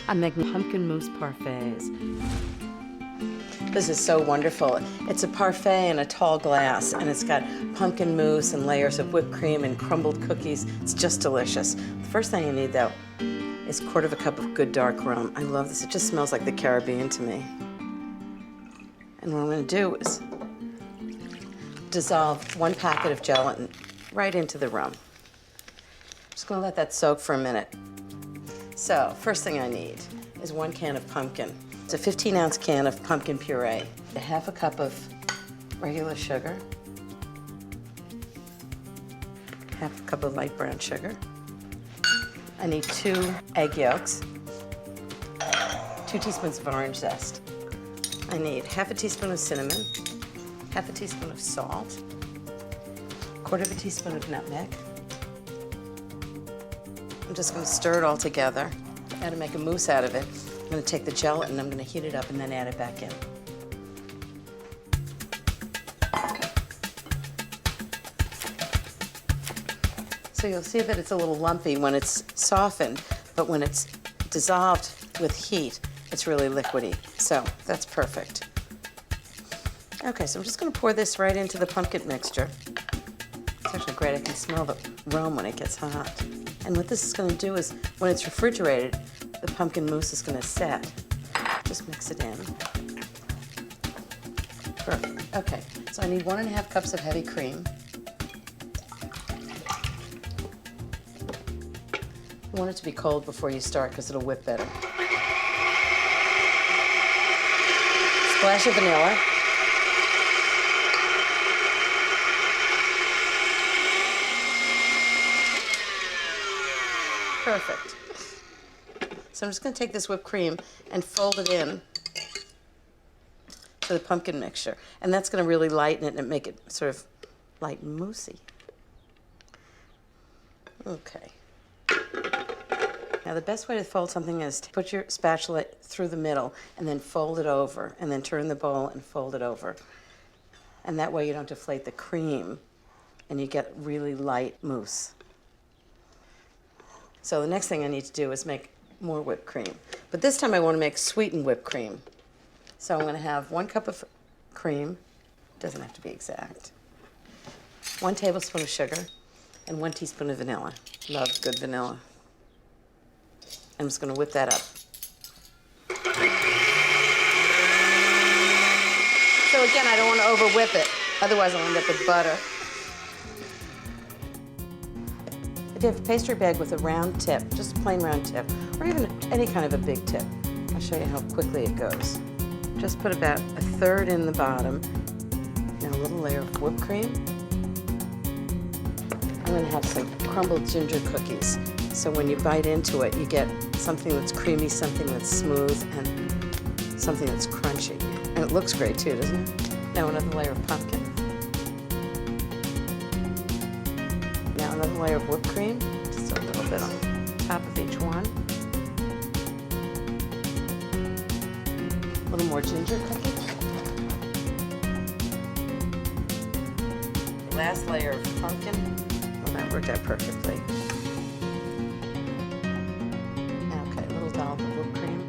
I'm making pumpkin mousse parfaits. This is so wonderful. It's a parfait in a tall glass, and it's got pumpkin mousse and layers of whipped cream and crumbled cookies. It's just delicious. The first thing you need, though, is a quarter of a cup of good dark rum. I love this. It just smells like the Caribbean to me. And what I'm going to do is dissolve 1 packet of gelatin right into the rum. Just going to let that soak for a minute. So, first thing I need is 1 can of pumpkin. It's a 15-ounce can of pumpkin puree, a half a cup of regular sugar, half a cup of light brown sugar. I need 2 egg yolks, 2 teaspoons of orange zest. I need half a teaspoon of cinnamon, half a teaspoon of salt, quarter of a teaspoon of nutmeg. I'm just going to stir it all together. Now to make a mousse out of it, I'm going to take the gelatin, I'm going to heat it up and then add it back in. So you'll see that it's a little lumpy when it's softened, but when it's dissolved with heat, it's really liquidy. So that's perfect. Okay, so I'm just going to pour this right into the pumpkin mixture. It's actually great. I can smell the rum when it gets hot. And what this is going to do is, when it's refrigerated, the pumpkin mousse is going to set. Just mix it in. Perfect. Okay, so I need 1.5 cups of heavy cream. You want it to be cold before you start because it'll whip better. Splash of vanilla. Perfect. So I'm just going to take this whipped cream and fold it in to the pumpkin mixture. And that's going to really lighten it and make it sort of light and moussey. Okay. Now the best way to fold something is to put your spatula through the middle and then fold it over and then turn the bowl and fold it over. And that way you don't deflate the cream and you get really light mousse. So the next thing I need to do is make more whipped cream. But this time I want to make sweetened whipped cream. So I'm going to have 1 cup of cream, doesn't have to be exact, 1 tablespoon of sugar, and 1 teaspoon of vanilla. Love good vanilla. I'm just going to whip that up. So again, I don't want to over whip it, otherwise I'll end up with butter. If you have a pastry bag with a round tip, just a plain round tip, or even any kind of a big tip, I'll show you how quickly it goes. Just put about 1/3 in the bottom, now a little layer of whipped cream. I'm going to have some crumbled ginger cookies, so when you bite into it, you get something that's creamy, something that's smooth, and something that's crunchy. And it looks great too, doesn't it? Now another layer of pumpkin. Now another layer of whipped cream, just a little bit on top of each one. A little more ginger cookie. Last layer of pumpkin. Well, that worked out perfectly. Okay, a little dollop of whipped cream.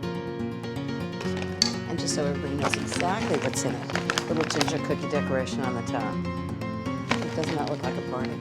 And just so everybody knows exactly what's in it, a little ginger cookie decoration on the top. It does not look like a party.